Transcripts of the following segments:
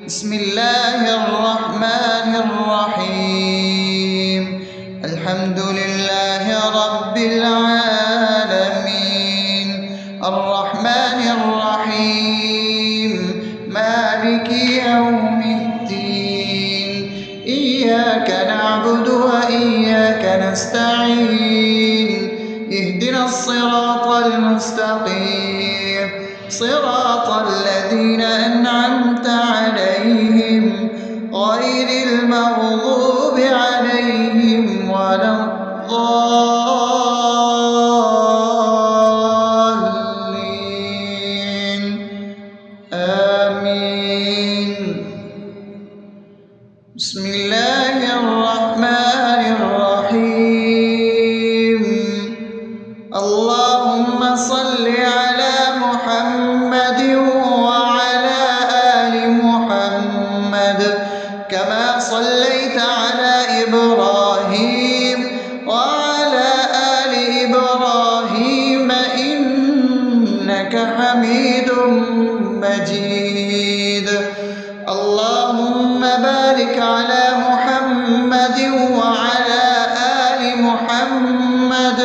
بسم الله الرحمن الرحيم. الحمد لله رب العالمين، الرحمن الرحيم، مالك يوم الدين. إياك نعبد وإياك نستعين، اهدنا الصراط المستقيم، صراط الذين أنعمت عليهم غير المغضوب عليهم ولا الضالين. آمين. بسم الله الرحمن الرحيم. اللهم صل على محمد وعلى آل محمد كما صليت على إبراهيم وعلى آل إبراهيم إنك حميد مجيد. اللهم بارك على محمد وعلى آل محمد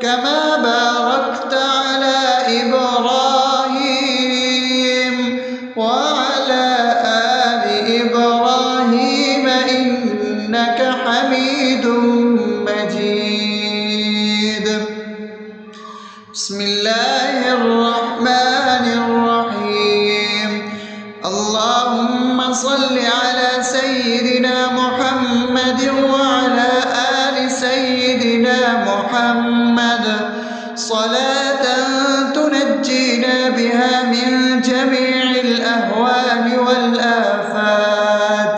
كما باركت على إبراهيم وعلى آل إبراهيم إنك حميد مجيد. بسم الله الرحمن الرحيم. اللهم صل على سيدنا محمد وعلى آل سيدنا محمد صلاة تنجينا بها من جميع الأهوال والآفات،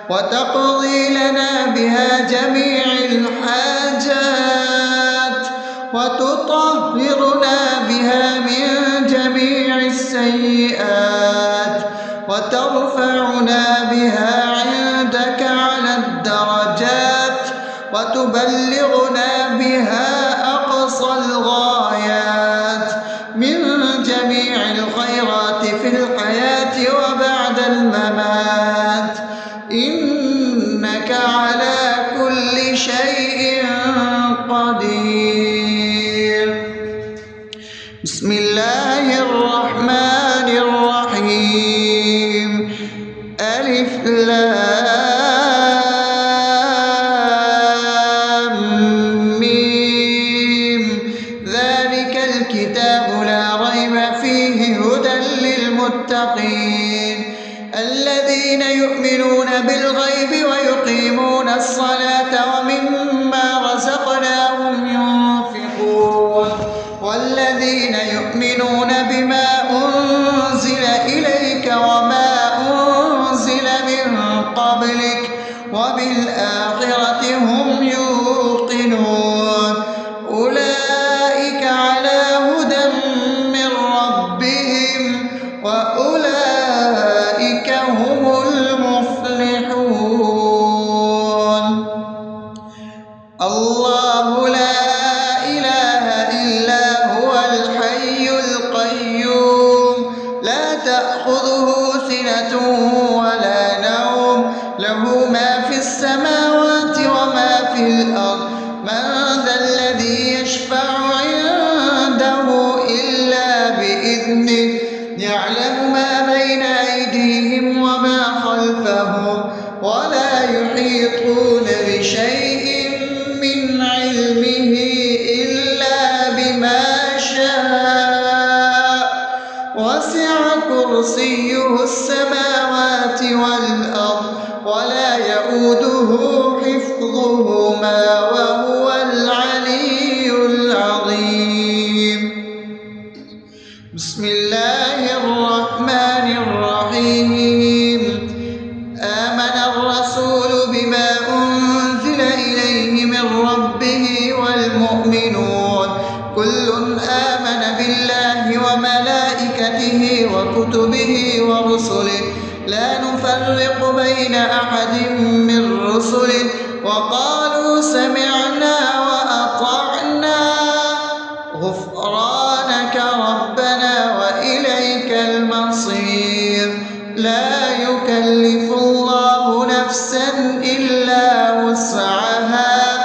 وتقضي لنا بها جميع الحاجات، وتطهرنا بها من جميع السيئات، وترفعنا بها عندك على الدرجات، وتبلغنا بها أقصى الغايات من جميع الخيرات في الحياة وبعد الممات، إنك على كل شيء قدير. بسم الله الرحمن الرحيم. ألف لام ميم. ذلك الكتاب لا ريب فيه هدى للمتقين الذين يؤمنون بالغيب ويقيمون الصلاة ومما رزقناهم ينفقون والذين يؤمنون بما أنزل إليك وما أنزل من قبلك وبالآخرة هم يوقنون أولئك على هدى من ربهم وأولئك هم المفلحون. الله لا إله إلا هو الحي القيوم لا تأخذه سنة ولا نوم له ما في السماوات وما في الأرض من ذا الذي يشفع عنده إلا بإذنه يعلم ما بين أيديهم وما خلفهم ولا يحيطون بشيء من علمه إلا بما شاء وسع كرسيه السماوات والأرض ولا يؤوده حفظهما وهو العلي العظيم. بسم الله الرحمن الرحيم. آمن الرسول بما أنزل إليه من ربه والمؤمنون كل آمن بالله وملائكته وكتبه ورسله لا نفرق بين أحد من رسله وقالوا سمعنا وأطعنا غفرانك ربنا وإليك المصير. لا يكلف يكلف الله نفسا إلا وسعها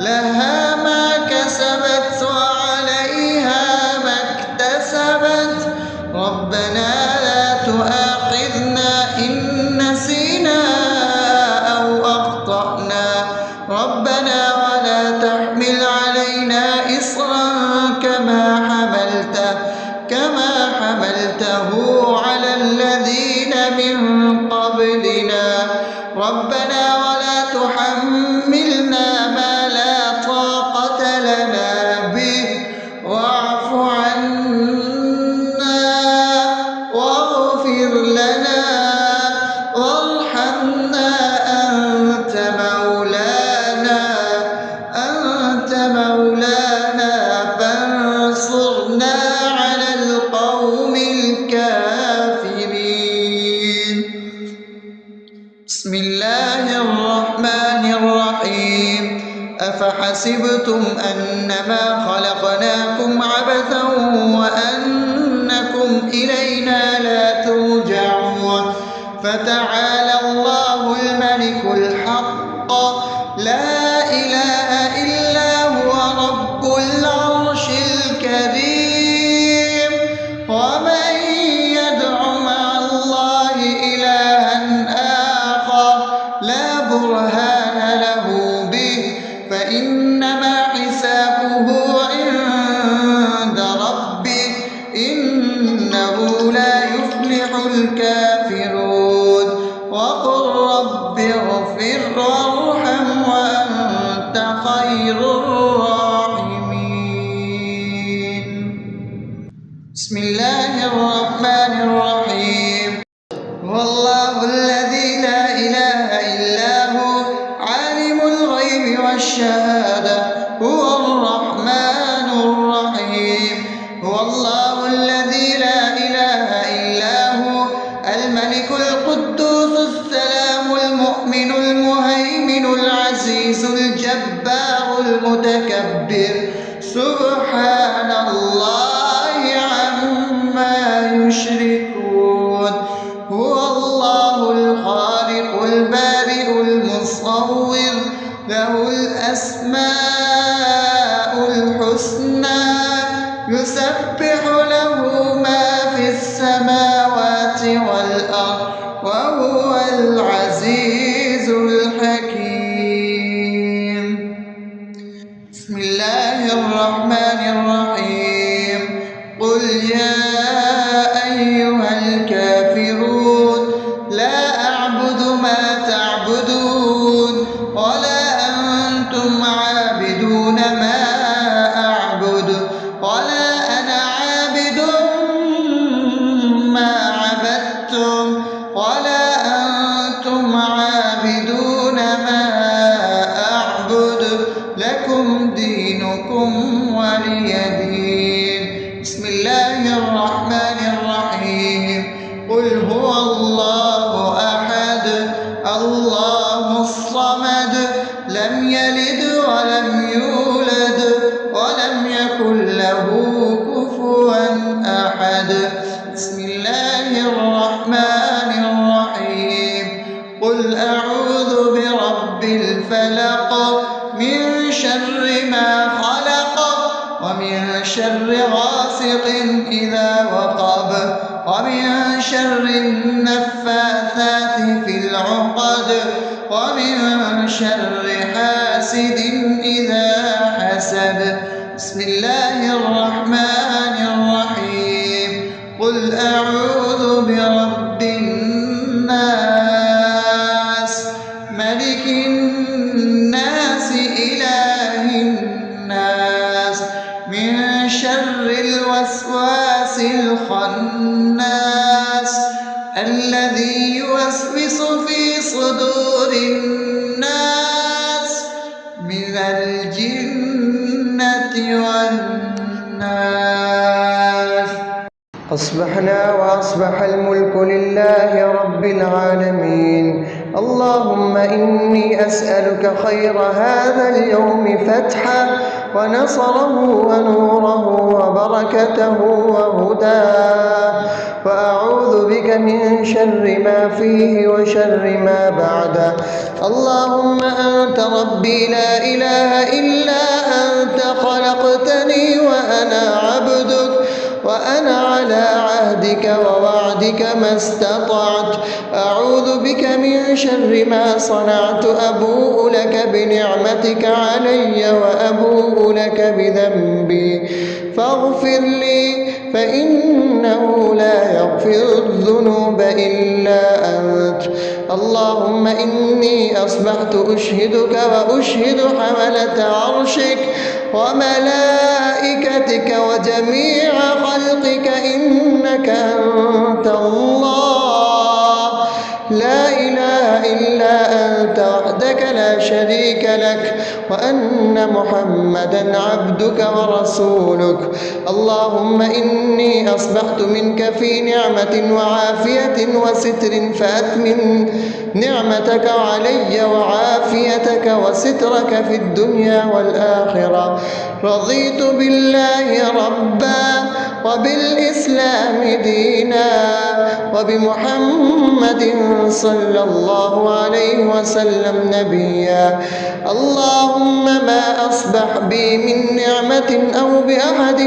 لها ما كسبت وعليها ما اكتسبت ربنا لا تؤاخذنا إن نسينا أو أخطأنا ربنا ولا تحمل علينا إصرا كما حملته على الذين من قبلنا ربنا ولا تحملنا ما لا طاقة لنا به واعف عنا واغفر لنا وارحمنا أنت مولانا فانصرنا على القوم الكافرين. بسم الله الرحمن الرحيم أفحسبتم أنما خلقناكم عبثا وأنكم إلينا لا ترجعون فتعالى الله الملك الحق لا إله إلا هو رب العرش الكريم ومن يدع مع الله إلها آخر لا برهان له به فإنما حسابه عند ربه إنه لا يفلح الكافرون وقل رب اغفر وارحم وأنت خير الراحمين. بسم الله الرحمن الرحيم هو الله الذي لا إله إلا هو عالم الغيب والشهادة هو الرحمن الرحيم هو الله الذي لا إله إلا هو الملك القدوس السلام المؤمن المهيمن العزيز الجبار المتكبر سبحان الله عما يشركون هو الله الخالق البارئ المصور له الأسماء الحسنى يسبح له ما في السماوات والأرض وهو العزيز الحكيم. بسم الله الرحمن الرحيم قل يا أيها الكافرون لا أعبد ما تعبدون ولا أنتم عابدون ما أعبد ولا أنا عابد ما عبدتم ولا أنتم عابدون ما أعبد لكم دينكم ولي دين. بسم الله الرحمن الرحيم قل هو الله أحد الله الصمد لم يلد ولم يولد ولم يكن له كفوا أحد. بسم الله الرحمن الرحيم قل أعوذ برب الفلق من شر ما خلق ومن شر غاسق إذا وقب ومن شر النفاثات في العقد ومن شر حاسد إذا حسد. بسم الله الرحمن الرحيم قل أعوذ برب الناس ملك الناس إله الناس من شر الوسواس الخناس الذي يوسوس في صدور الناس من الجنة والناس. أصبحنا وأصبح الملك لله رب العالمين اللهم إني أسألك خير هذا اليوم فتحه ونصره ونوره وبركته وهداه، وأعوذ بك من شر ما فيه وشر ما بعده. اللهم أنت ربي لا إله إلا أنت، خلقتني وأنا عبدك، وأنا على عهدك ووعدك ما استطعت. أعوذ بك من شر ما صنعت، أبوء لك بنعمتك علي وأبوء لك بذنبي، فاغفر لي فإنه لا يغفر الذنوب إلا أنت. اللهم إني أصبحت أشهدك وأشهد حملة عرشك وملائكتك وجميع خلقك إنك أنت الله، لا إله إلا أنت وحدك لا شريك لك، وأن محمدا عبدك ورسولك. اللهم إني أصبحت منك في نعمة وعافية وستر، فأتمم نعمتك علي وعافيتك وسترك في الدنيا والآخرة. رضيت بالله ربا وبالإسلام دينا وبمحمد صلى الله عليه وسلم نبيا. اللهم ما أصبح بي من نعمة أو بأحد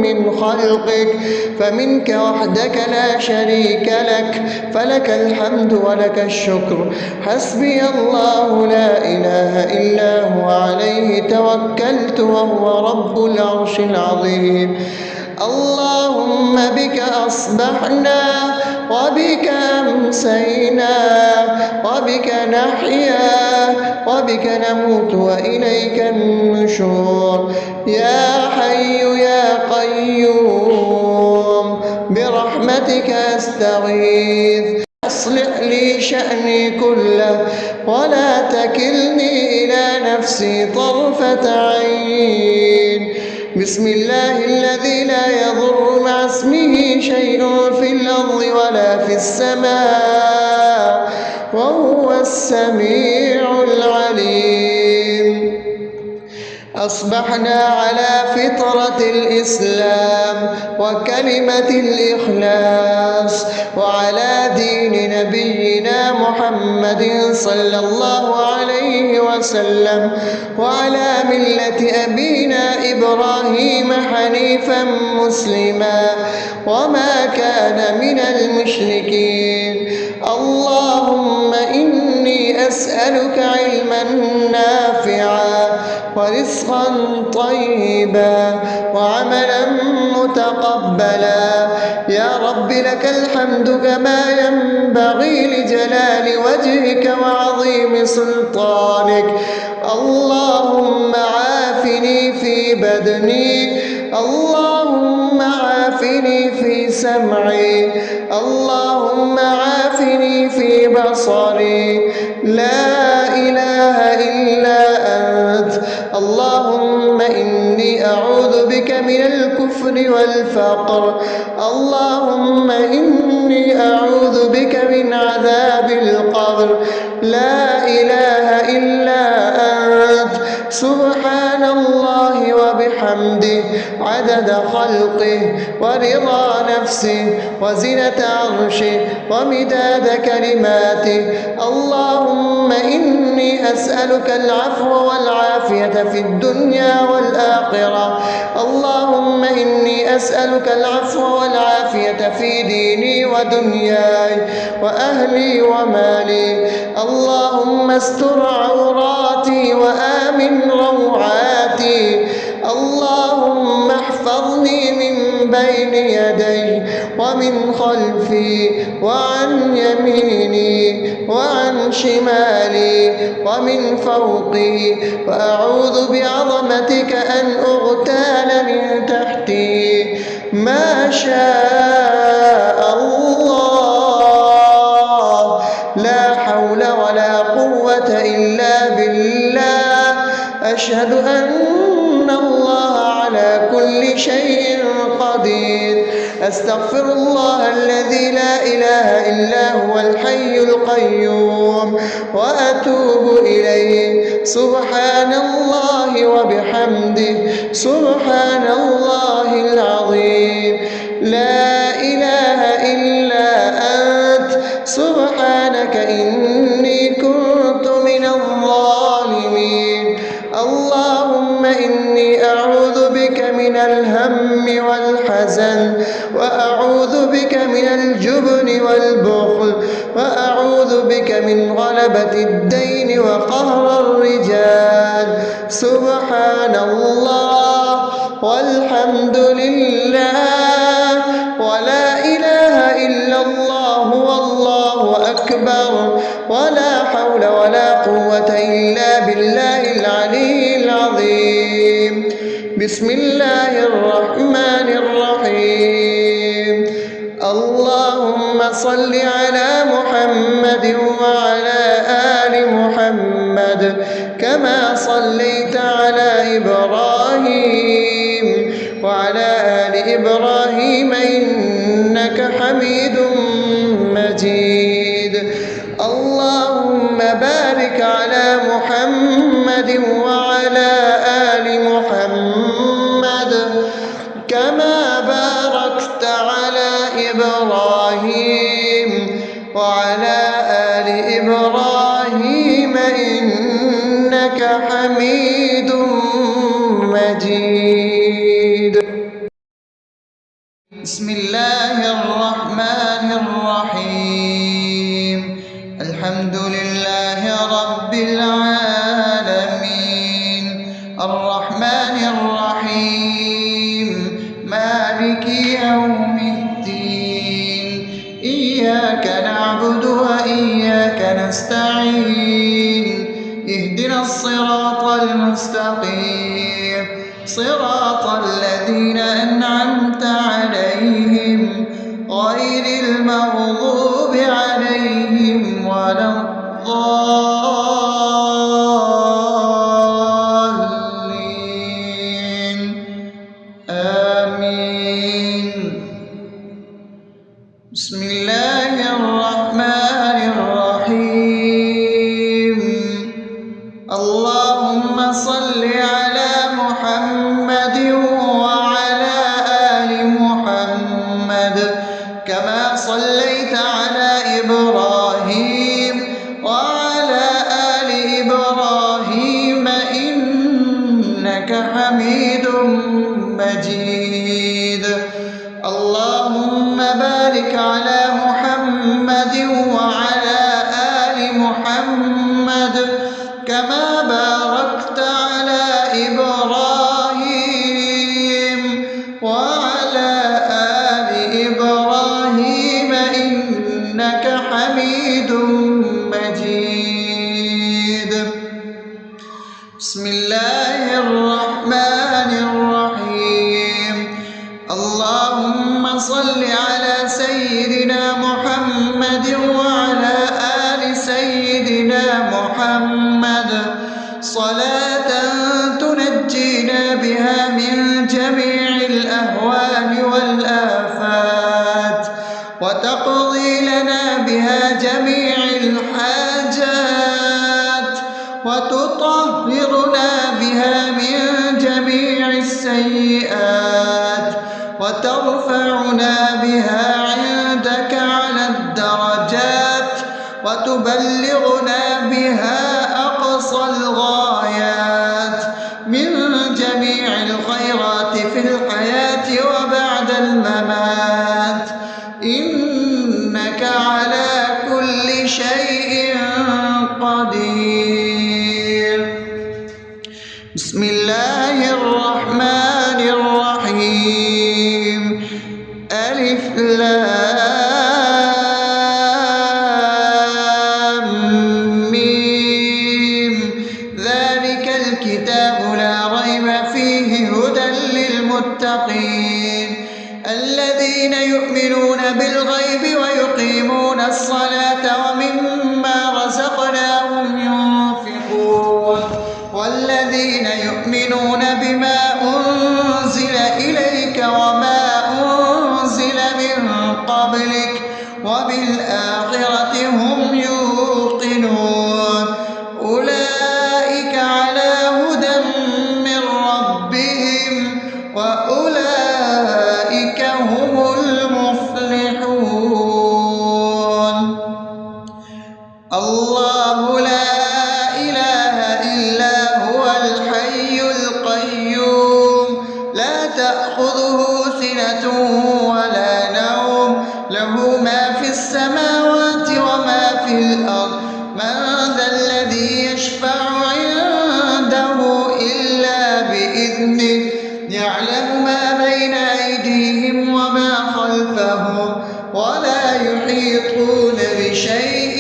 من خلقك فمنك وحدك لا شريك لك، فلك الحمد ولك الشكر. حسبي الله لا إله إلا هو، عليه توكلت وهو رب العرش العظيم. اللهم بك أصبحنا وبك أمسينا وبك نحيا وبك نموت وإليك النشور. يا حي يا قيوم برحمتك أستغيث، أصلح لي شأني كله ولا تكلني إلى نفسي طرفة عين. بسم الله الذي لا يضر مع اسمه شيء في الأرض ولا في السماء وهو السميع العليم. أصبحنا على فطرة الإسلام وكلمة الإخلاص وعلى دين نبينا محمد صلى الله عليه وسلم وعلى ملة أبينا إبراهيم حنيفا مسلما وما كان من المشركين. اللهم إني أسألك علما نافعا ورزقا طيبا وعملا متقبلا. يا رب لك الحمد كما ينبغي لجلال وجهك وعظيم سلطانك. اللهم عافني في بدني، اللهم عافني في سمعي، اللهم عافني في بصري. لا إله إلا أنت. اللهم إني أعوذ بك من الكفر والفقر. اللهم إني أعوذ بك من عذاب القبر. لا إله إلا أنت. سبحان الله وبحمده عدد خلقه ورضا نفسه وزنة عرشه ومداد كلماته. اللهم إني أسألك العفو والعافية في الدنيا والآخرة. اللهم إني أسألك العفو والعافية في ديني ودنياي وأهلي ومالي. اللهم استر عوراتي وآمن روعاتي. اللهم احفظني من بين يدي ومن خلفي وعن يميني وعن شمالي ومن فوقي، وأعوذ بعظمتك أن أغتال من تحتي. ما شاء الله، لا حول ولا قوة إلا بالله. أشهد أن الله على على كل شيء قدير. أستغفر الله الذي لا إله إلا هو الحي القيوم وأتوب إليه. سبحان الله وبحمده سبحان الله العظيم. لا إله إلا أنت سبحانك إني كنت من الظالمين. اللهم إني أعوذ بك من الهم والحزن، وأعوذ بك من الجبن والبخل، وأعوذ بك من غلبة الدين وقهر الرجال. سبحان الله والحمد لله ولا إله إلا الله والله أكبر ولا حول ولا قوة إلا بالله العلي العظيم. بسم الله الرحمن الرحيم. اللهم صل على محمد وعلى آل محمد كما صليت على إبراهيم وعلى آل إبراهيم إنك حميد مجيد. اللهم بارك على محمد وعلى آل محمد كما باركت على إبراهيم وعلى آل إبراهيم إنك حميد مجيد. بسم الله الرحمن الرحيم. الحمد لله رب العالمين الرحمن الرحيم مالك يوم الدين. إياك نعبد وإياك نستعين. اهدنا الصراط المستقيم صراط الذين أنعمت عليهم غير المغضوب عليهم ولا الضالين. آمين. بسم الله الرحمن الرحيم. اللهم صل على محمد وعلى آل محمد كما صليت على إبراهيم وعلى آل إبراهيم إنك حميد مجيد. اللهم بارك على محمد وعلى آل محمد كما باركت على إبراهيم وعلى آل إبراهيم إنك حميد مجيد. بسم الله الرحمن الرحيم. اللهم صل على سيدنا محمد وعلى آل سيدنا محمد صلاة تنجينا بها من جميع الأهوال والآفات وتقضي لنا بها جميع الحاجات وتطهرنا بها من جميع السيئات وترفعنا بها عندك على الدرجات وتبلغنا بها أقصى الغايات من جميع الخيرات في الحياة وبعد الممات إنك على كل شيء قدير. بسم الله الرحمن الرحيم. ألف لام ميم. ذلك الكتاب لا ريب فيه هدى للمتقين الذين يؤمنون بالغيب ويقيمون الصلاة ومما رزقناهم ينفقون والذين يؤمنون الله لا إله إلا هو الحي القيوم لا تأخذه سنة ولا نوم له ما في السماوات وما في الأرض من ذا الذي يشفع عنده إلا بإذنه يعلم ما بين أيديهم وما خلفهم ولا يحيطون بشيء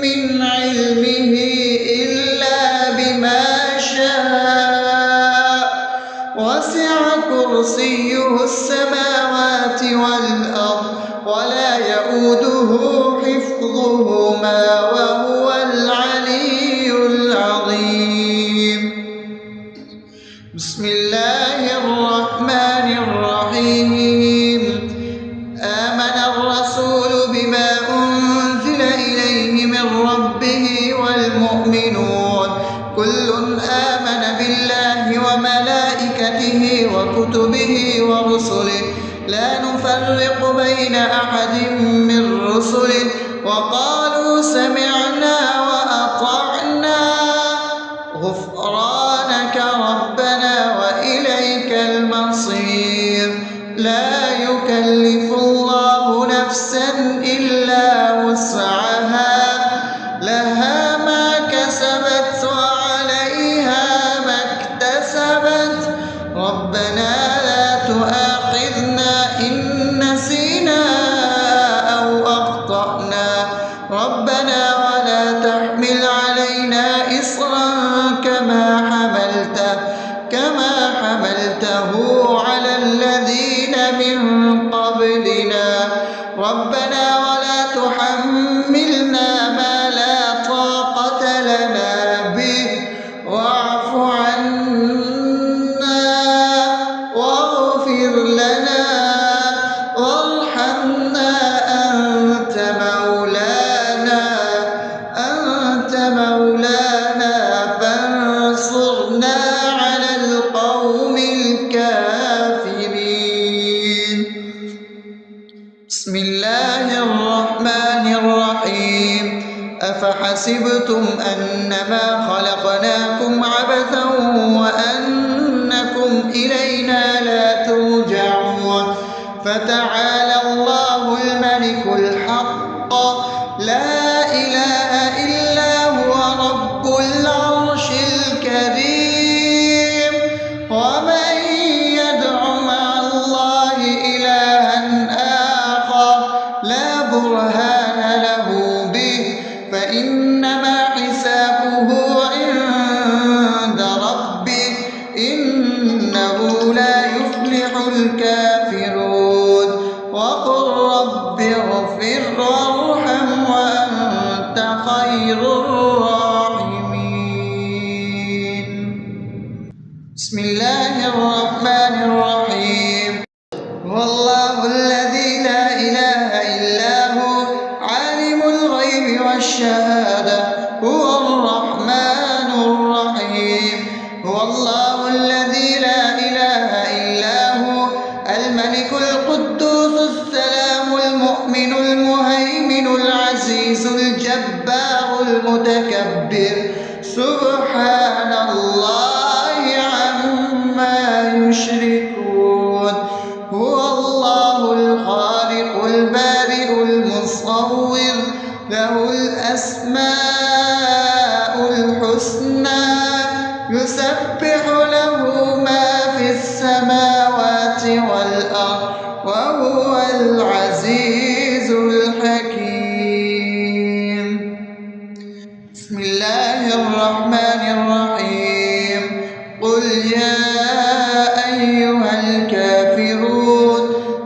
من علمه إلا بما شاء وسع كرسيه السماوات والأرض ولا يئوده حفظهما وهو العلي العظيم بسم الله الرحمن الرحيم آمن الرسول بما أنزل إليه من ربه والمؤمنون كل آمن بالله وملائكته وكتبه ورسله لا نفرق بين أحد من رسله وقالوا سمعنا وأطعنا غفرانك ربنا وإليك المصير لا يكلف الله نفسا إلا وسعها لها ما كسبت وعليها ما اكتسبت ربنا لا تؤاخذنا إن نسينا أو أخطأنا ربنا ولا تحمل علينا إصرا كما حملته على الذين من قبلنا ربنا ولا تحملنا ما لا طاقة لنا به واعف عنا واغفر لنا وارحمنا أنت مولانا فانصرنا على القوم الكافرين بسم الله الرحمن الرحيم أفحسبتم أنما خلقناكم عبثا وأنكم إلينا لا ترجعون فتعالى الله الملك الحق لا إله إلا هو رب العرش الكريم ومن يدع مع الله إلها آخر لا برهان له به فإنما حسابه عند ربه إنه لا يفلح الكافرون وقل رب اغفر وارحم وأنت خير الراحمين بسم الله الرحمن الرحيم هو الله الذي لا إله إلا هو عالم الغيب والشهادة هو الرحمن الرحيم هو الله الذي لا إله إلا هو الملك القدوس السلام المؤمن المهيمن العزيز الجبار المتكبر سبحان الله عما يشركون هو الله الخالق البارئ المصور له الأسماء الحسنى يسبح له ما في السماوات والأرض وهو العزيز الحكيم بسم الله الرحمن الرحيم قل يا أيها الكافرون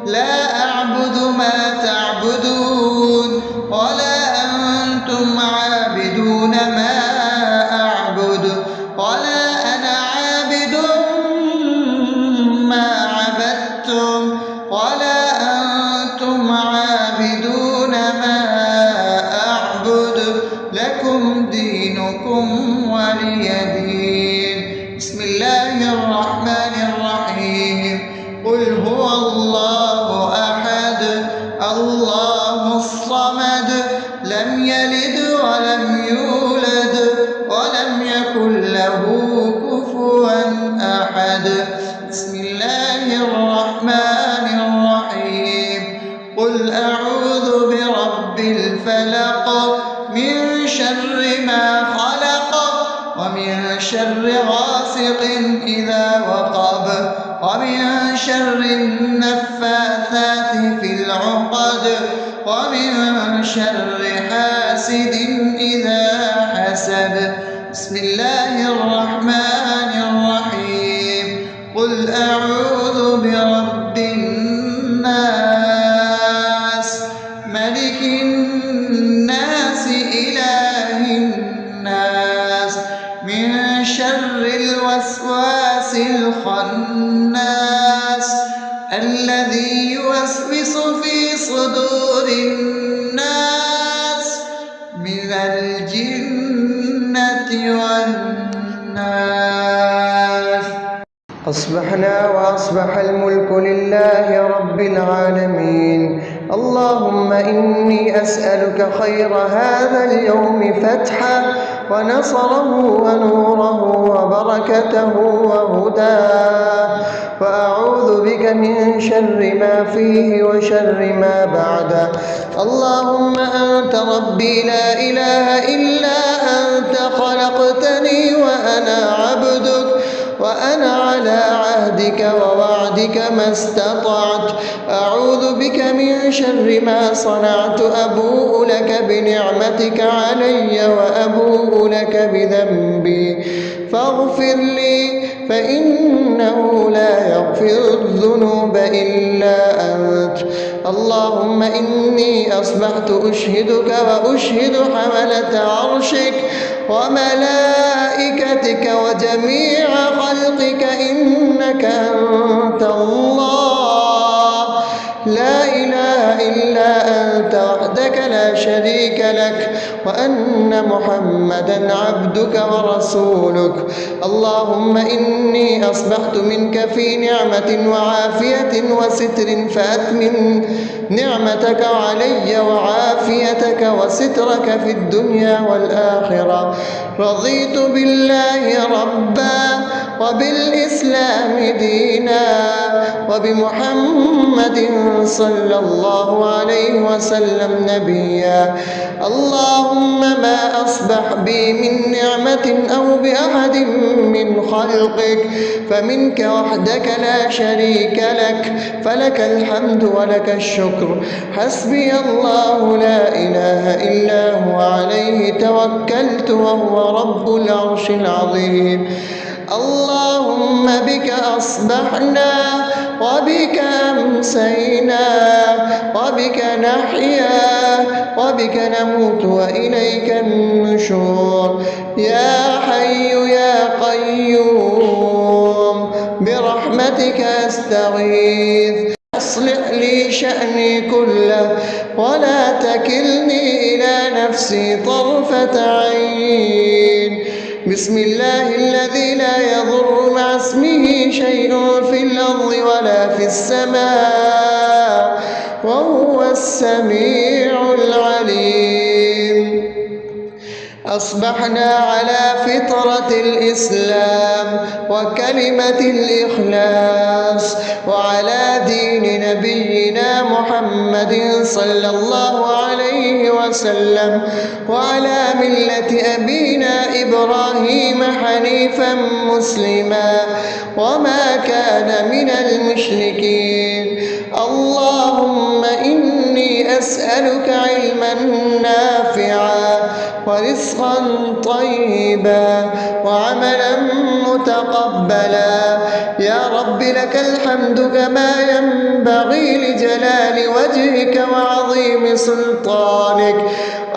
لا أعبد ما تعبدون ولا أنتم عابدون ما أعبد ولا أنا عابد ما عبدتم ولا أنتم عابدون ما أعبد لكم دينكم ولي دين بسم الله الرحمن الرحيم قل هو الله أحد الله الصمد لم يلد ولم غاسق إذا وقب ومن شر النفاثات في العقد ومن شر حاسد إذا حسد. بسم الله الرحمن الرحيم. قل أعوذ برب الناس ملك الناس إله الناس من شر الوسواس الخناس الذي يوسوس في صدور الناس من الجنة والناس. أصبحنا وأصبح الملك لله رب العالمين. اللهم إني أسألك خير هذا اليوم فتحه ونصره ونوره وبركته وهداه، وأعوذ بك من شر ما فيه وشر ما بعده. اللهم أنت ربي لا إله إلا أنت خلقتني وأنا عبدك وأنا على عهدك ووعدك ما استطعت. أعوذ بك من شر ما صنعت. أبوء لك بنعمتك علي وأبوء لك بذنبي فاغفر لي فإنه لا يغفر الذنوب إلا أنت. اللهم إني أصبحت أشهدك وأشهد حملة عرشك وملائكتك وجميع خلقك إنك أنت الله لا إله إلا أنت وحدك لا شريك لك، وأن محمدا عبدك ورسولك. اللهم إني أصبحت منك في نعمة وعافية وستر فأتمم نعمتك علي وعافيتك وسترك في الدنيا والآخرة. رضيت بالله ربا وبالإسلام دينا وبمحمد صلى الله عليه وسلم نبيا. اللهم ما أصبح بي من نعمة أو بأحد من خلقك فمنك وحدك لا شريك لك، فلك الحمد ولك الشكر. حسبي الله لا إله إلا هو عليه توكلت وهو رب العرش العظيم. اللهم بك أصبحنا وبك أمسينا وبك نحيا وبك نموت وإليك النشور. يا حي يا قيوم برحمتك أستغيث. أصلح لي شأني كله ولا تكلني إلى نفسي طرفة عين. بسم الله الذي لا يضر مع اسمه شيء في الأرض ولا في السماء وهو السميع العليم. أصبحنا على فطرة الإسلام وكلمة الإخلاص وعلى دين نبينا محمد صلى الله عليه وسلم وعلى ملة أبينا إبراهيم حنيفا مسلما وما كان من المشركين. اللهم إني أسألك علما نافعا ورزقا طيبا وعملا متقبلا. يا رب لك الحمد كما ينبغي لجلال وجهك وعظيم سلطانك.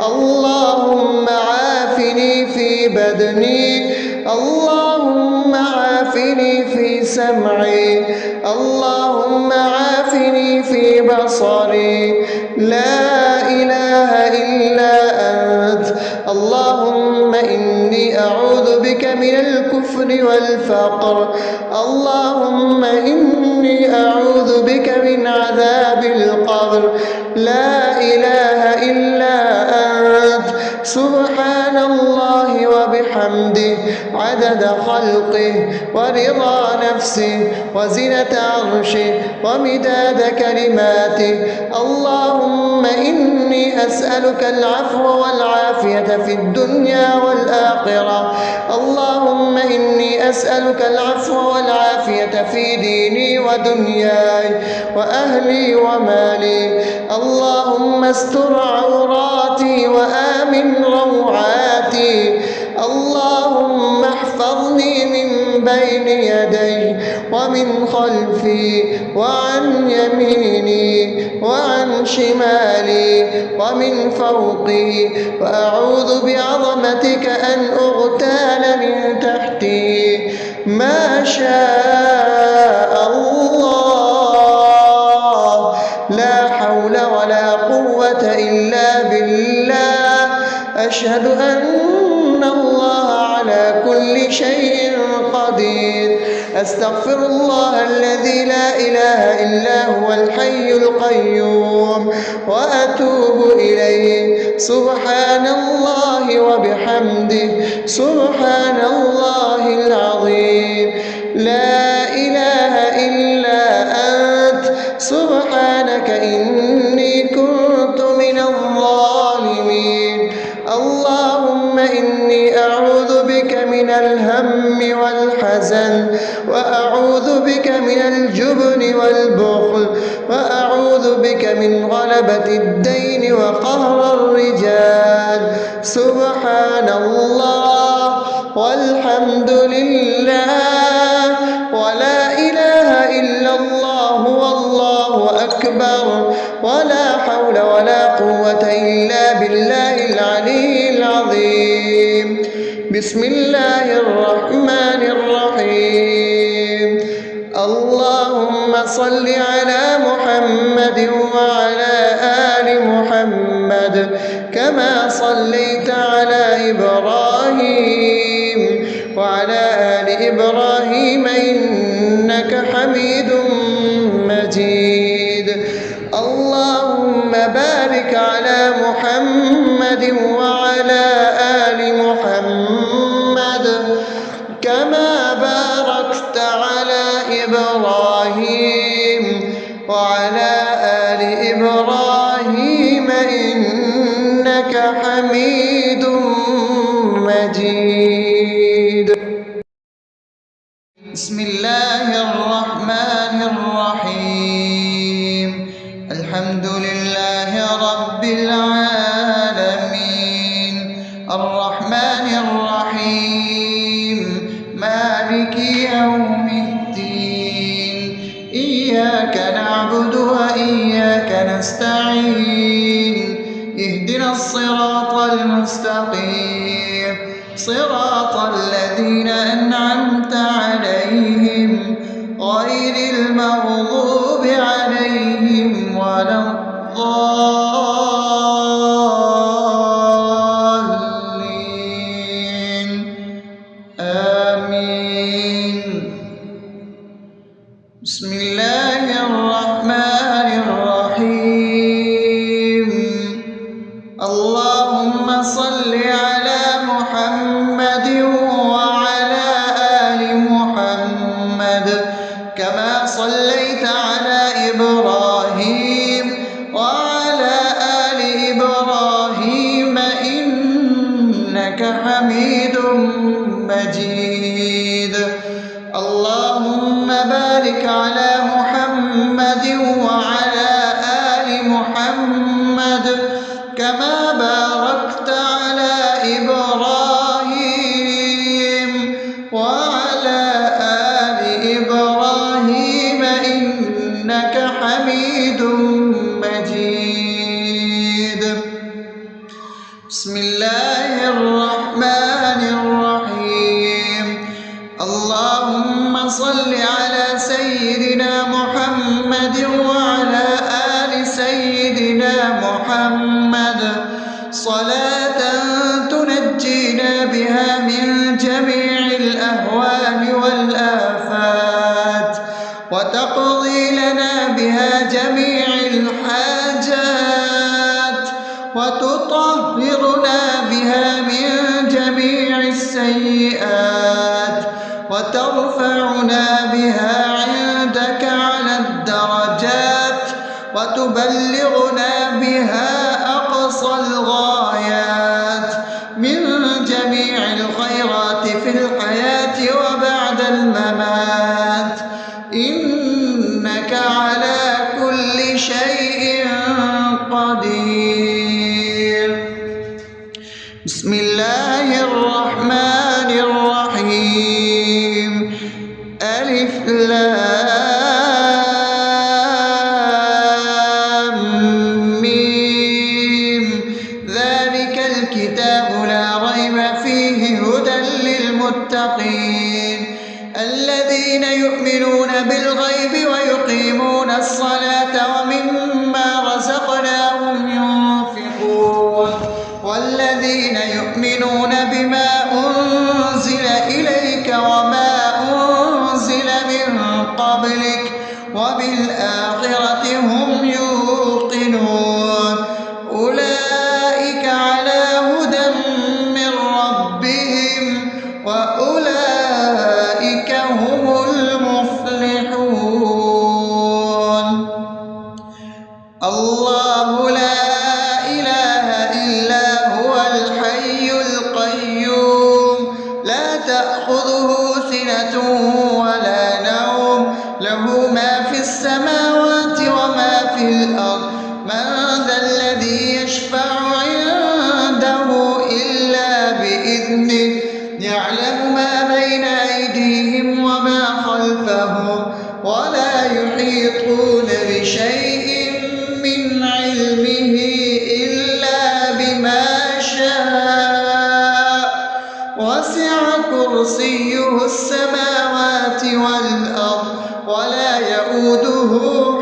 اللهم عافني في بدني، اللهم عافني في سمعي، اللهم عافني في بصري. لا إله إلا أنت. اللهم إني أعوذ بك من الكفر والفقر. اللهم إني أعوذ بك من عذاب القبر. لا إله إلا أنت. سبحان الله وبحمده عدد خلقه ورضا نفسه وزنة عرشه ومداد كلماته. اللهم إني أسألك العفو والعافية في الدنيا والآخرة. اللهم إني أسألك العفو والعافية في ديني ودنياي وأهلي ومالي. اللهم استر عوراتي وآمن روعاتي. اللهم احفظني من بين يدي ومن خلفي وعن يميني وعن شمالي ومن فوقي، وأعوذ بعظمتك أن أغتال من تحتي. ما شاء الله، لا حول ولا قوة إلا بالله. أشهد أن الله على كل شيء قدير. أستغفر الله الذي لا إله إلا هو الحي القيوم وأتوب إليه. سبحان الله وبحمده، سبحان الله العظيم. لا إله إلا أنت، سبحانك إني كنت من الظالمين. اللهم إني أعوذ بك من الهم والحزن، وأعوذ بك من الجبن والبخل، وأعوذ بك من غلبة الدين وقهر الرجال. سبحان الله والحمد لله ولا إله إلا الله والله أكبر، ولا حول ولا قوة إلا بالله العلي العظيم. بسم الله الرحمن الرحيم. اللهم صل على محمد وعلى آل محمد كما صليت على إبراهيم وعلى آل إبراهيم إنك حميد مجيد. اللهم بارك على محمد وعلى آل محمد كما باركت على إبراهيم وعلى آل إبراهيم إنك حميد مجيد. بسم الله الرحمن الرحيم. الحمد لله رب العالمين، الرحمن الرحيم، مالك يوم الدين. إياك نعبد وإياك نستعين. اهدنا الصراط المستقيم، صراط الذين أنعمت عليهم غير المغضوب عليهم ولا الضالين. آمين. بسم الله الرحمن الرحيم. اللهم صل على محمد وعلى آل محمد كما صليت على إبراهيم وعلى آل إبراهيم إنك حميد مجيد. اللهم بارك على محمد وعلى آل محمد كما باركت على إبراهيم وعلى آل إبراهيم إنك حميد مجيد. بسم الله الرحمن الرحيم. اللهم صل على سيدنا محمد وعلى آل سيدنا محمد صلاة تنجينا بها من جميع الأهوال والآفات، وتقضي لنا بها جميع الحاجات، وتطهرنا بها من جميع السيئات، وترفعنا بها عندك على الدرجات، وتبلغنا بها أقصى الغايات من جميع الخيرات في الحياة بسم الله الرحمن الرحيم ألف لام ميم ذلك الكتاب لا ريب فيه هدى للمتقين الذين يؤمنون بالغيب ويقيمون الصلاة ومما رزقناهم ينفقون والذين يؤمنون بما أنزل إليك وما أنزل من قبلك وبالآخرة هم يوقنون أولئك على هدى من ربهم وأولئك هم المفلحون الله لا إله إلا هو الحي القيوم لا تأخذه سنة ولا نوم له ما في السماوات وما في الأرض من ذا الذي يشفع عنده إلا بإذنه يعلم ما بين أيديهم وما خلفهم ولا يحيطون بشيء من علمه إلا بما شاء وسع كرسيه السماوات والأرض ولا يؤوده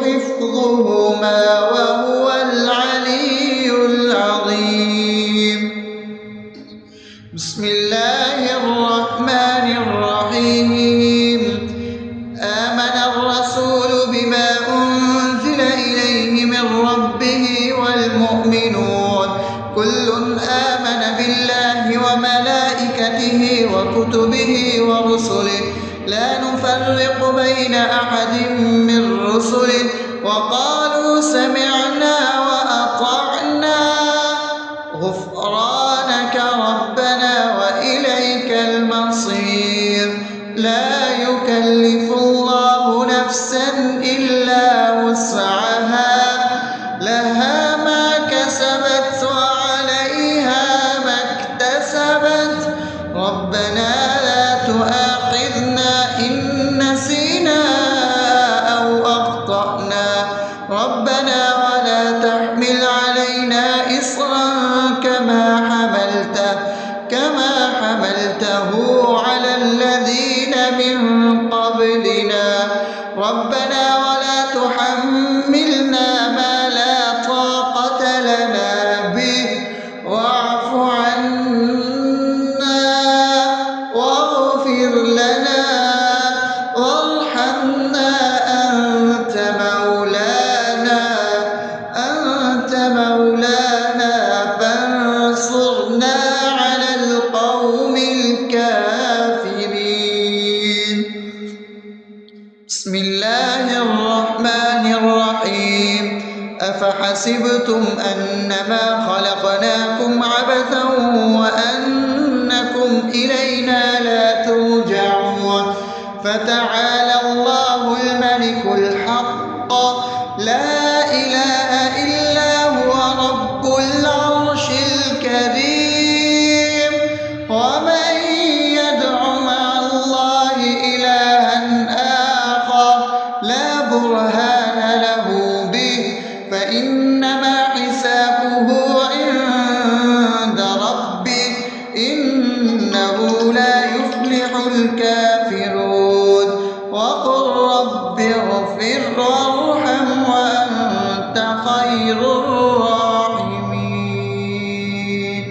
حفظهما وهو العلي العظيم بسم الله الرحمن الرحيم آمن الرسول بما أنزل إليه من ربه والمؤمنون كل آمن بالله وملائكته وكتبه ورسله لا نفرق بين أحد من رسله وقالوا سمعنا وأطعنا غفرانك ربنا وإليك المصير لا يكلف الله نفسا إلا وسعها لها ما كسبت وعليها ما اكتسبت ربنا لا تؤاخذنا إن نسينا أو أخطأنا ربنا ولا تحمل علينا إصرا كما حملته على الذين من قبلنا ربنا ولا تحملنا ما لا طاقة لنا به واعف عنا واغفر لنا وارحمنا أنت مولانا فانصرنا على القوم الكافرين بسم الله الرحمن الرحيم أفحسبتم أنما خلقناكم عبثا وأنكم إلينا لا ترجعون فتعالى الله الملك الحق لا إله إلا هو رب العرش الكريم ومن يدع مع الله إلها آخر لا برهان له به فإنما حسابه عند ربه إنه لا يفلح الكافرون وقل رب اغفر وارحم وأنت خير الراحمين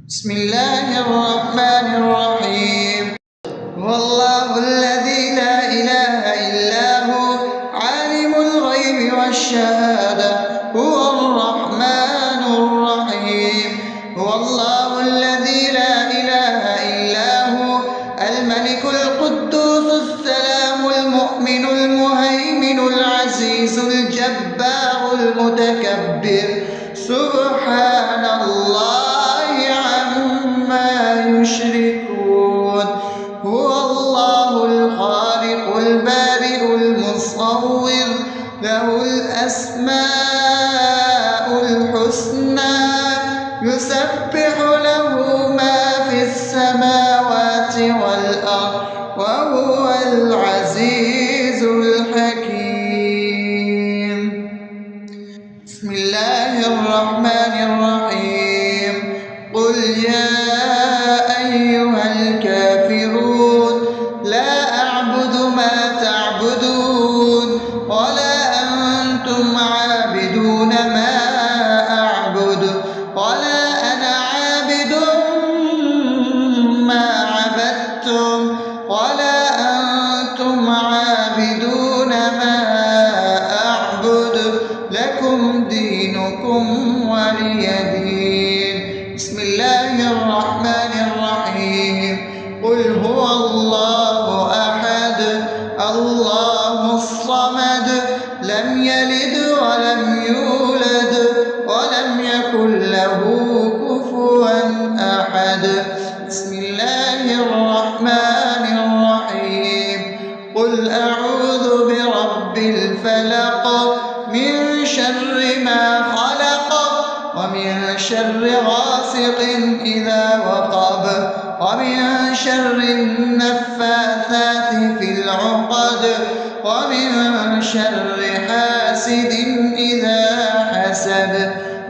بسم الله الرحمن الرحيم هو الله الذي لا إله إلا هو عالم الغيب والشهادة هو الرحمن الرحيم هو الله الذي لا إله إلا هو الملك القدوس السلام المؤمن المهيمن العزيز الجبار المتكبر سبحان الله عما يشركون يا أيها الكافرون لا أعبد ما تعبدون ولا أنتم عابدون ما أعبد ولا أنا عابد ما عبدتم ولا أنتم عابدون ما أعبد لكم دينكم ولي دين. بسم الله الرحمن الرحيم. قل هو الله أحد الله الصمد لم يلد ولم يولد ولم يكن له كفوا أحد. بسم الله الرحمن الرحيم. قل أعوذ برب الفلق من شر ما خلق ومن شر غاسق إذا وقب ومن شر النفاثات في العقد ومن شر حاسد إذا حسد.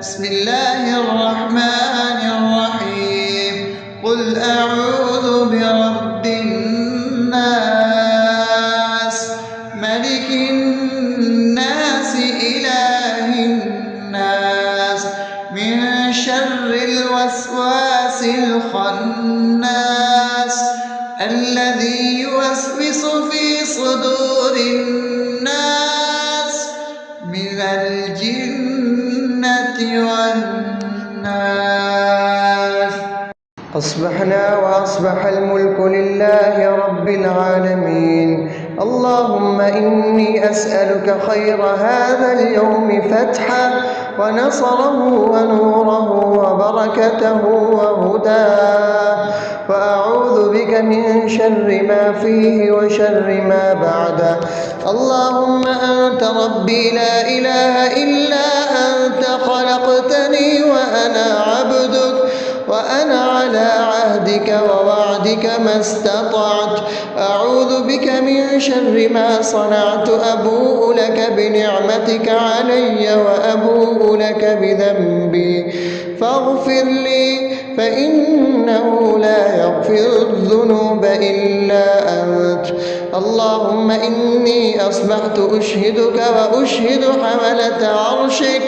بسم الله الرحمن الرحيم. قل أعوذ برب الناس ملك الناس إله الناس من شر الوسواس الخناس الذي يوسوس في صدور الناس من الجنة والناس. أصبحنا وأصبح الملك لله رب العالمين. اللهم إني أسألك خير هذا اليوم فتحه ونصره ونوره وبركته وهداه، وأعوذ بك من شر ما فيه وشر ما بعده. اللهم أنت ربي لا إله إلا أنت خلقتني وأنا عبدك وأنا على عهدك ووعدك ما استطعت. أعوذ بك من شر ما صنعت. أبوء لك بنعمتك علي وأبوء لك بذنبي فاغفر لي فإنه لا يغفر الذنوب إلا أنت. اللهم إني أصبحت أشهدك وأشهد حملة عرشك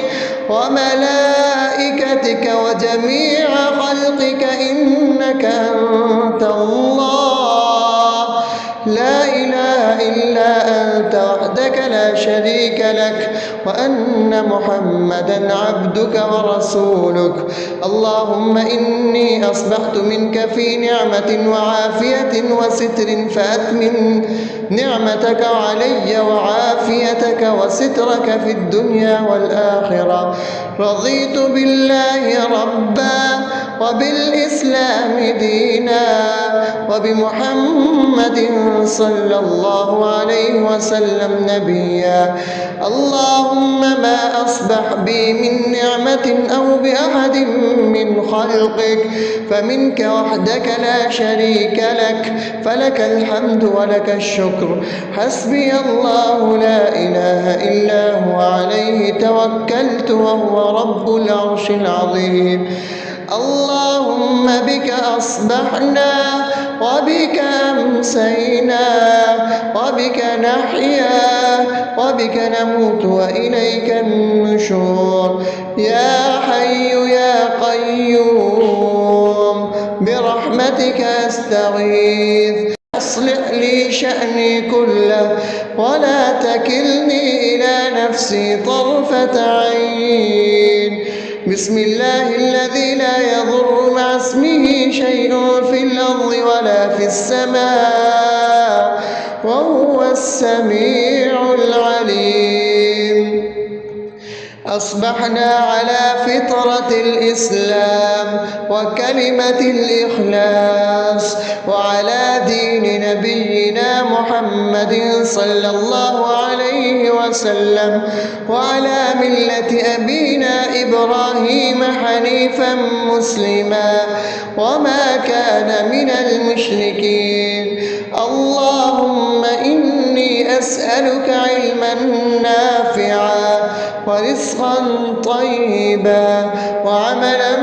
وملائكتك وجميع خلقك إنك أنت الله لا إله إلا أنت وحدك لا شريك لك وأن محمدا عبدك ورسولك. اللهم إني أصبحت منك في نعمة وعافية وستر فأتمم نعمتك علي وعافيتك وسترك في الدنيا والآخرة. رضيت بالله ربا وبالإسلام دينا وبمحمد صلى الله عليه وسلم نبيا. اللهم ما أصبح بي من نعمة أو بأحد من خلقك فمنك وحدك لا شريك لك فلك الحمد ولك الشكر. حسبي الله لا إله إلا هو عليه توكلت وهو رب العرش العظيم. اللهم بك أصبحنا وبك أمسينا وبك نحيا وبك نموت وإليك النشور. يا حي يا قيوم برحمتك أستغيث أصلح لي شأني كله ولا تكلني إلى نفسي طرفة عين. بسم الله الذي لا يضر مع اسمه شيء في الأرض ولا في السماء وهو السميع العليم. أصبحنا على فطرة الإسلام وكلمة الإخلاص وعلى دين نبينا محمد صلى الله عليه وسلم وعلى ملة أبينا إبراهيم حنيفا مسلما وما كان من المشركين. اللهم إني إني أسألك علما نافعا ورزقا طيبا وعملا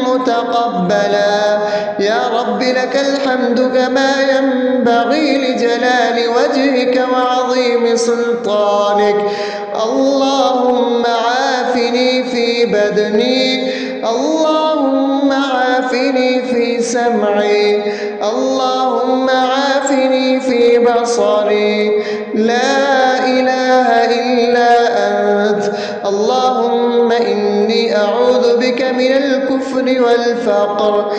متقبلا. يا رب لك الحمد كما ينبغي لجلال وجهك وعظيم سلطانك. اللهم عافني في بدني، اللهم عافني في سمعي، اللهم عافني في بصري. لا إله إلا أنت. اللهم إني أعوذ بك من الكفر والفقر.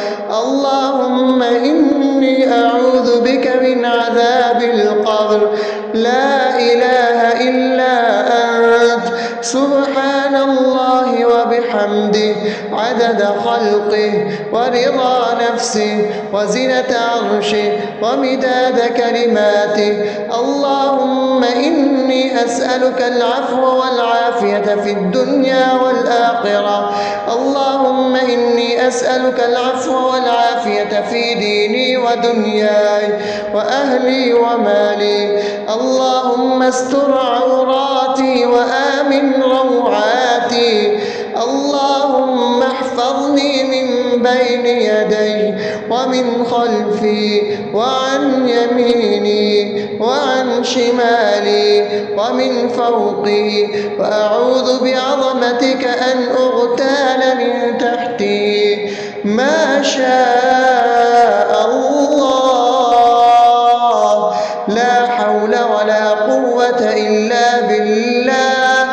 اللهم إني أعوذ بك من عذاب القبر. لا إله إلا أنت. سبحان الله وبحمده عدد خلقه ورضا نفسه وزنة عرشه ومداد كلماته. اللهم إني أسألك العفو والعافية في الدنيا والآخرة. اللهم إني أسألك العفو والعافية في ديني ودنياي وأهلي ومالي. اللهم استر عوراتي وآمن روعاتي. اللهم احفظني من بين يدي ومن خلفي وعن يميني وعن شمالي ومن فوقي، وأعوذ بعظمتك أن أغتال من تحتي. ما شاء الله، لا حول ولا قوة إلا بالله.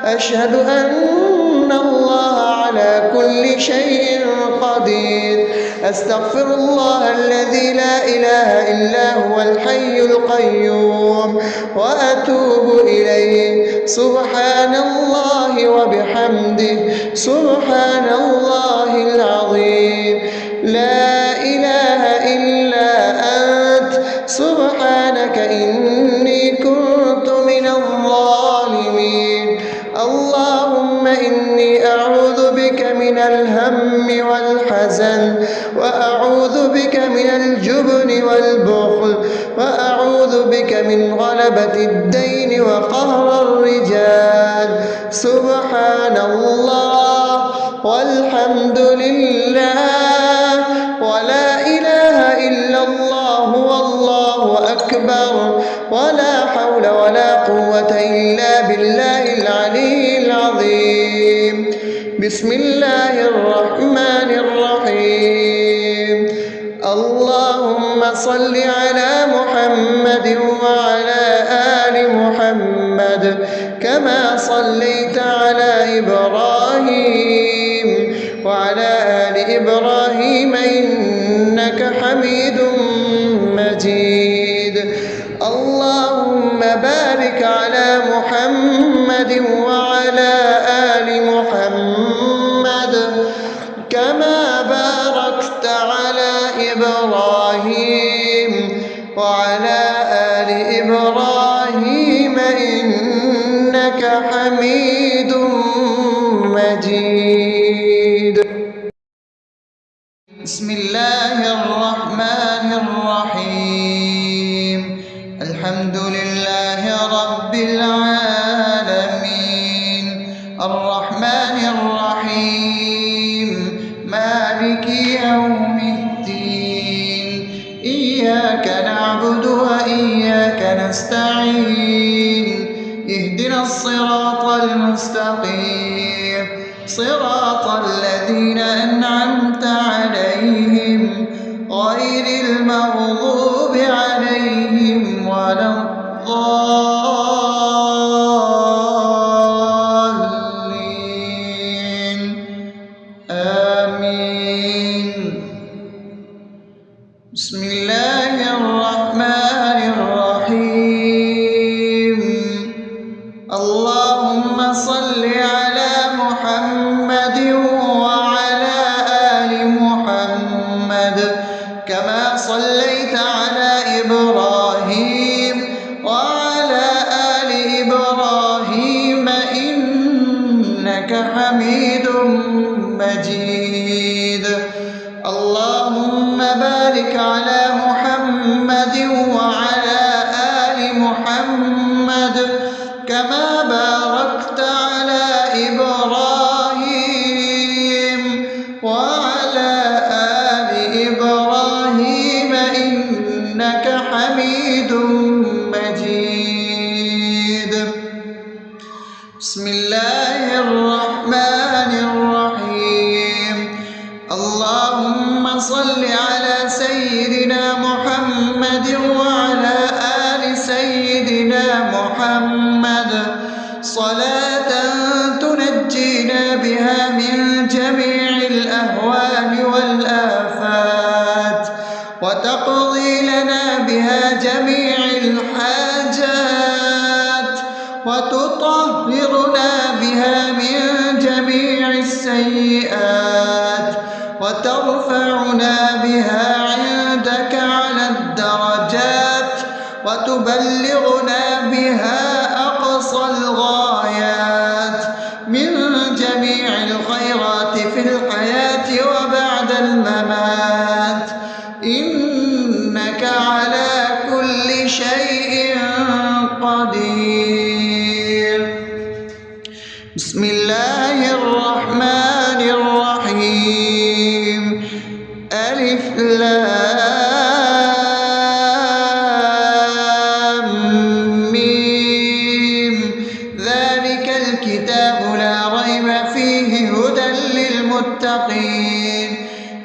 أشهد أن الله على كل شيء قدير. أستغفر الله الذي لا إله إلا هو الحي القيوم وأتوب إليه. سبحان الله وبحمده سبحان الله العظيم. لا إله إلا أنت. سبحانك إني كنت من الظالمين. اللهم إني أعوذ بك من الهم والحزن، وأعوذ بك من الجبن والبخل، وأعوذ بك من غلبة الدين وقهر الرجال. سبحان الله والحمد لله ولا إله إلا الله والله أكبر، ولا حول ولا قوة إلا بالله العلي العظيم. بسم الله الرحمن الرحيم. اللهم صل على محمد وعلى آل محمد كما صليت على إبراهيم وعلى آل إبراهيم إنك حميد مجيد. اللهم بارك على محمد وعلى آل محمد كما باركت على إبراهيم وعلى آل إبراهيم إنك حميد مجيد. بسم الله الرحمن الرحيم. الحمد لله رب العالمين الرحمن الرحيم مالك يوم الدين. إياك نعبد وإياك نستعين. اهدنا الصراط المستقيم صراط الذين أنعمت عليهم غير المغضوب عليهم ولا الضالين. آمين. بسم الله الرحمن الرحيم. اللهم صل على محمد وعلى آل محمد كما صليت على إبراهيم وعلى آل إبراهيم إنك حميد مجيد. اللهم بارك على محمد وعلى آل محمد محمد كما باركت على إبراهيم وعلى آل إبراهيم إنك حميد مجيد. بسم الله الرحمن الرحيم. اللهم صل على سيدنا محمد وعلى آل سيدنا محمد صلاة تنجينا بها من جميع الأهوال والآفات وتقضي لنا بها جميع الحاجات وتطهرنا بها من جميع السيئات وترفعنا بها عندك على الدرجات وتبلغنا بها أقصى الغايات من جميع الخيرات في الحياة وبعد الممات إنك على كل شيء قدير. بسم الله الرحمن الرحيم. ألف لام ميم. ذلك الكتاب لا ريب فيه هدى للمتقين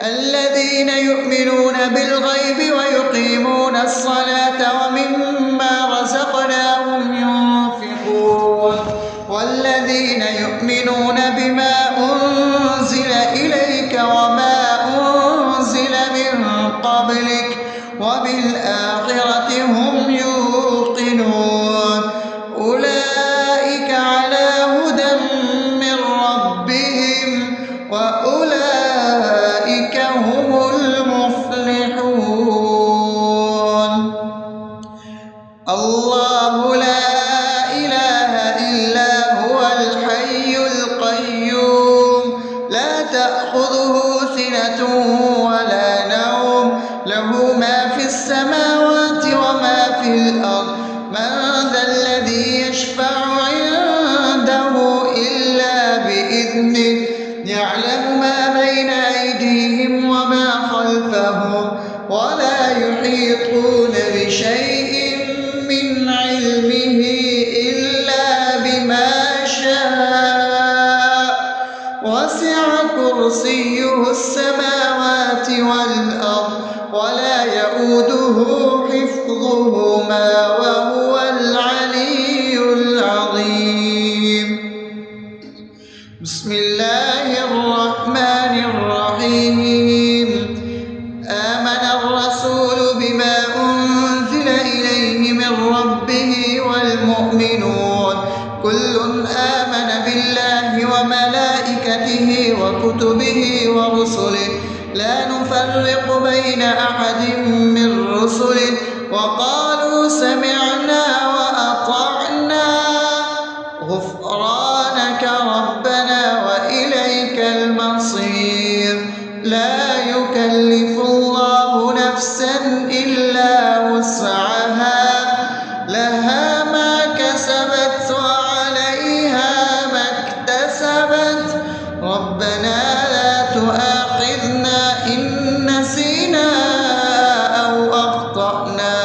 الذين يؤمنون بالغيب ويقيمون الصلاة ومما رزقناهم ينفقون والذين يؤمنون بما أنزل إليك وما أنزل من قبلك وبالآخرة هم يوقنون أولئك على هدى من ربهم وأولئك هم المفلحون. الله لا إله إلا هو الحي القيوم لا تأخذه سنة ولا نوم له ما في السماوات وما في الأرض من ذا الذي يشفع عنده إلا بإذنه يعلم ما بين أيديهم وما خلفهم ولا يحيطون بشيء من علمه إلا بما شاء وسع كرسيه السماوات والأرض ولا يؤوده حفظهما وهو العلي العظيم. بسم الله الرحمن الرحيم. آمن الرسول بما أنزل إليه من ربه والمؤمنون كل آمن بالله وملائكته وكتبه ورسله لا نفرق بين أحد من رسله وقالوا سمعنا وأطعنا غفرانك ربنا وإليك المصير. لا يكلف الله نفسا إلا وسعها لها ما كسبت وعليها ما اكتسبت ربنا لا تؤاخذنا إن نسينا أو أخطأنا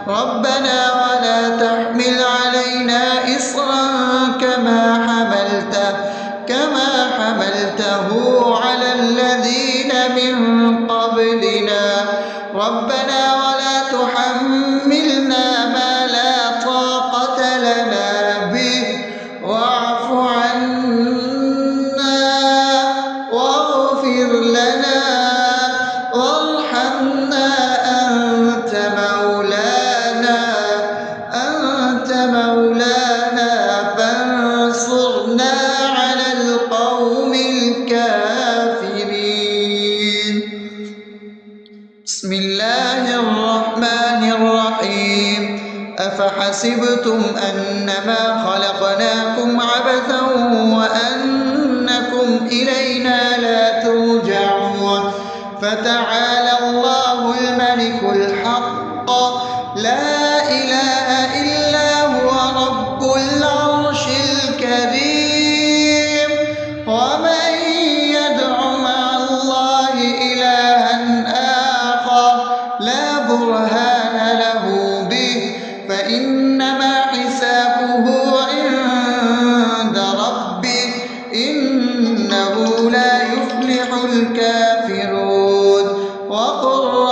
ربنا ولا تحمل علينا إصرا كما حملته على الذين من قبلنا ربنا ولا تحملنا ما لا طاقة لنا به واعف عنا واغفر لنا وارحمنا أنت مولانا فانصرنا على القوم الكافرين. بسم الله الرحمن الرحيم. أفحسبتم أنما خلقناكم عبثا وأنكم إلينا لا ترجعون فتعالى الله الملك الحق لا إله إلا هو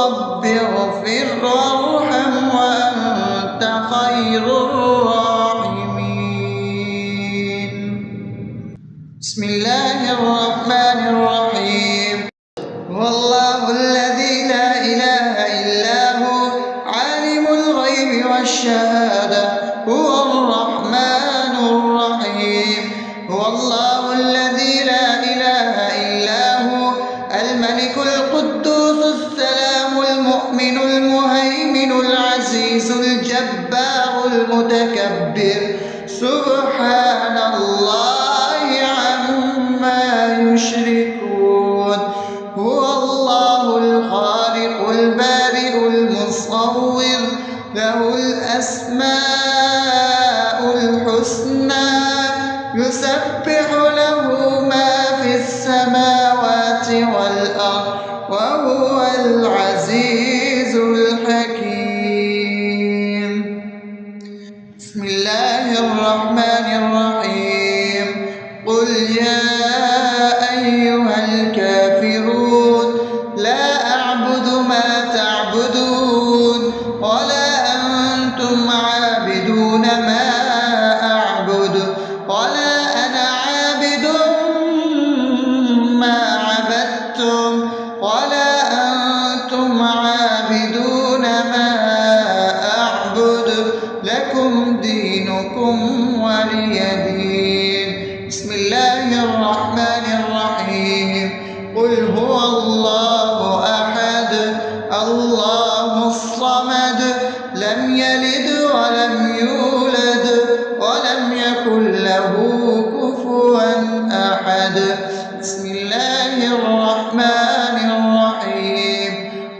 رب اغفر وارحم وأنت خير الراحمين. بسم الله الرحمن الرحيم. هو الله الذي لا إله إلا هو عالم الغيب والشهادة هو الرحمن الرحيم. هو الله الذي لا إله إلا هو الملك القدوس السلام المؤمن المهيمن العزيز الجبار المتكبر سبحان الله عما يشركون. هو الله الخالق البارئ المصور له الأسماء الحسنى يسبح له ما في السماوات والأرض وهو العزيز الحكيم. بسم الله الرحمن الرحيم. قل يا أيها الكافرون لا أعبد ما تعبدون ولا أنتم عابدون ما أعبد ولا أنا عابد ما عبدتم ولا أنتم عابدون ما أعبد لكم دينكم ولي دين. بسم الله الرحمن الرحيم. قل هو الله أحد الله الصمد لم يلد ولم يولد ولم يكن له كفوا أحد. بسم الله الرحمن الرحيم.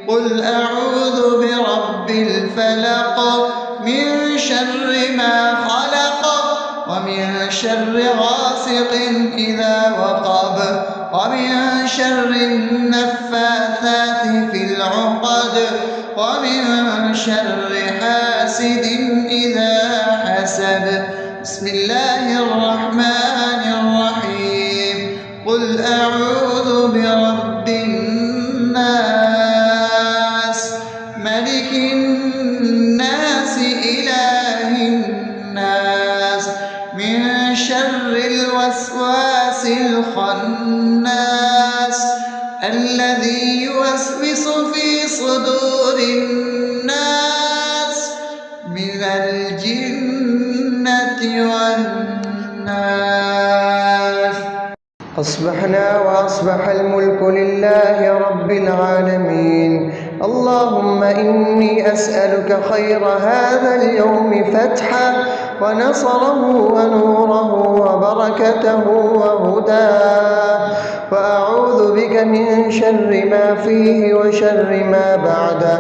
قل أعوذ برب الفلق من شر ما خلق ومن شر غاسق إذا وقب ومن شر النفاثات في العقد ومن شر حاسد إذا حسد. بسم الله الرحمن الرحيم. قل أعوذ برب الناس ملك الناس إله الناس من شر الوسواس الخناس الذي يوسوس في صدور الناس من الجنة والناس. أصبحنا وأصبح الملك لله رب العالمين. اللهم إني أسألك خير هذا اليوم فتحه ونصره ونوره وبركته وهداه، وأعوذ بك من شر ما فيه وشر ما بعده.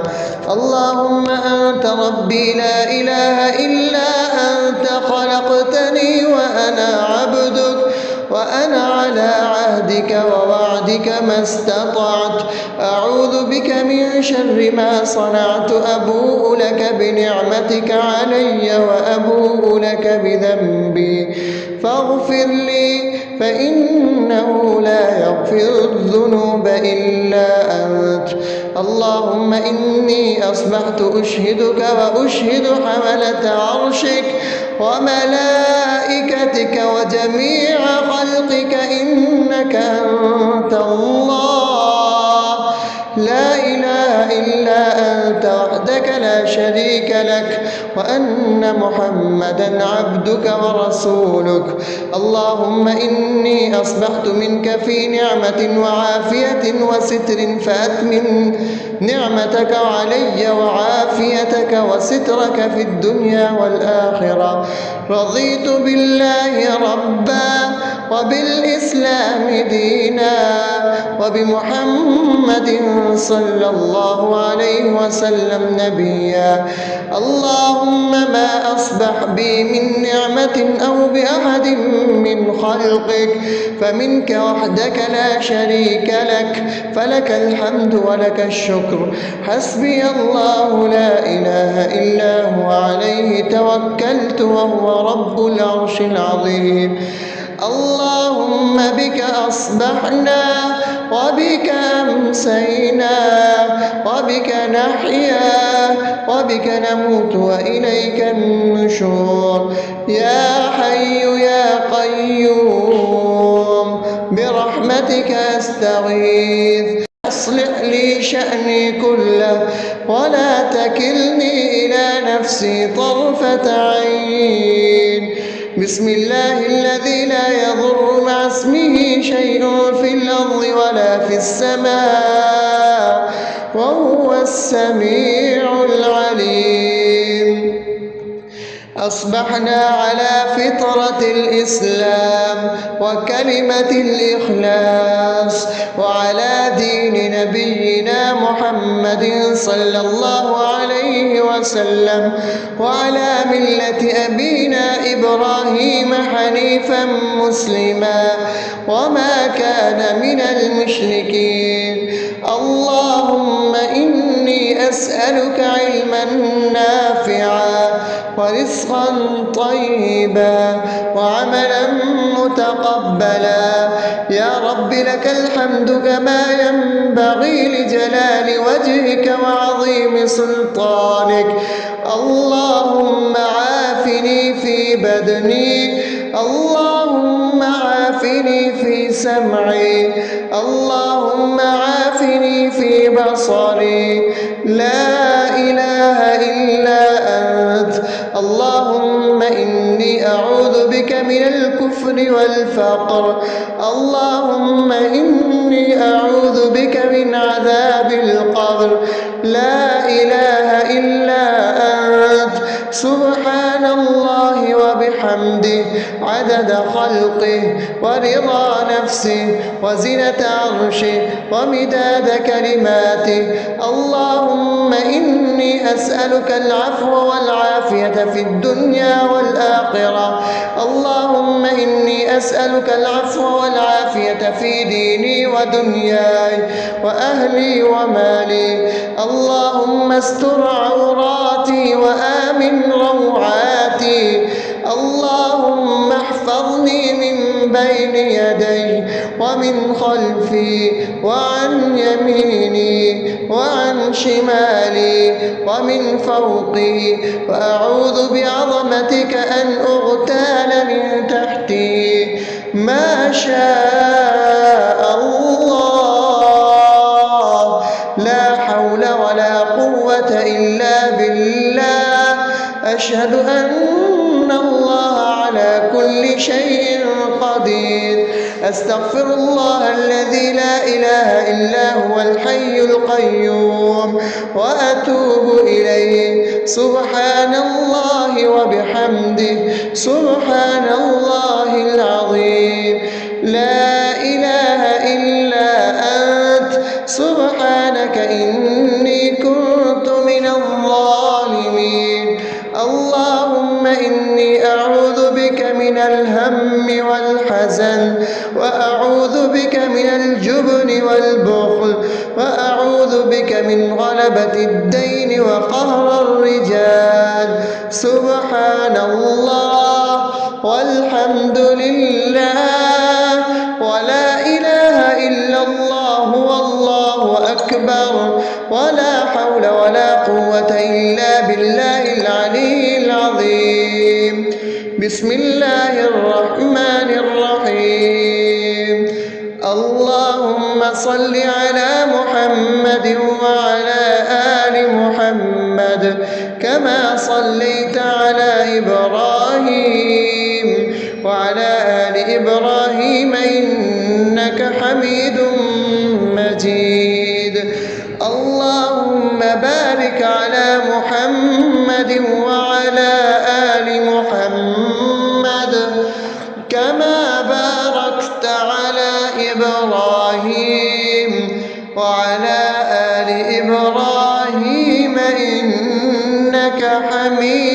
اللهم أنت ربي لا إله إلا أنت خلقتني وأنا عبدك وأنا على عهدك ووعدك ما استطعت. أعوذ بك من شر ما صنعت. أبوء لك بنعمتك علي وأبوء لك بذنبي فاغفر لي فإنه لا يغفر الذنوب إلا أنت. اللهم إني أصبحت أشهدك وأشهد حملة عرشك وملائكتك وجميع خلقك إنك أنت الله لا إله إلا أنت وحدك لا شريك لك وأن محمدا عبدك ورسولك. اللهم إني أصبحت منك في نعمة وعافية وستر فأتمم نعمتك علي وعافيتك وسترك في الدنيا والآخرة. رضيت بالله ربا وبالإسلام دينا وبمحمد صلى الله عليه وسلم نبيا. اللهم ما أصبح بي من نعمة أو بأحد من خلقك فمنك وحدك لا شريك لك فلك الحمد ولك الشكر. حسبي الله لا إله إلا هو عليه توكلت وهو رب العرش العظيم. اللهم بك أصبحنا وبك أمسينا وبك نحيا وبك نموت وإليك النشور يا حي يا قيوم برحمتك أستغيث أصلح لي شأني كله ولا تكلني إلى نفسي طرفة عين. بسم الله الذي لا يضر مع اسمه شيء في الأرض ولا في السماء وهو السميع العليم. أصبحنا على فطرة الإسلام وكلمة الإخلاص وعلى دين نبينا محمد صلى الله عليه وسلم وعلى ملة أبينا إبراهيم حنيفا مسلما وما كان من المشركين. اللهم إني أسألك علما نافعا ورزقا طيبا وعملا متقبلا يا رب لك الحمد كما ينبغي لجلال وجهك وعظيم سلطانك. اللهم عافني في بدني اللهم عافني في سمعي اللهم عافني في بصري لا إله إلا أنت. اللهم إني أعوذ بك من الكفر والفقر اللهم إني أعوذ بك من عذاب القبر لا إله إلا أنت. سبحان الله وبحمده عدد خلقه ورضا نفسه وزنة عرشه ومداد كلماته. اللهم إني أسألك العفو والعافية في الدنيا والآخرة. اللهم إني أسألك العفو والعافية في ديني ودنياي وأهلي ومالي. اللهم استر عوراتي وآمن روعاتي. اللهم احفظني من بين يدي ومن خلفي وعن يميني وعن شمالي ومن فوقي وأعوذ بعظمتك أن أغتال من تحتي. ما شاء الله لا حول ولا قوة إلا بالله. أشهد أن الله على كل شيء قدير. أستغفر الله الذي لا إله إلا هو الحي القيوم وأتوب إليه. سبحان الله وبحمده سبحان الله العظيم. لا إله إلا أنت سبحانك إني كنت من الظالمين. اللهم إني أعوذ بك من الهم والحزن وأعوذ بك من الجبن والبخل وأعوذ بك من غلبة الدين وقهر الرجال. سبحان الله والحمد لله ولا إله إلا الله والله أكبر ولا حول ولا قوة إلا بالله العلي العظيم. بسم الله الرحمن الرحيم. اللهم صل على محمد وعلى آل محمد كما صليت على إبراهيم وعلى آل إبراهيم إنك حميد مجيد. اللهم بارك على محمد وعلى آل محمد كما باركت على إبراهيم وعلى آل إبراهيم إنك حميد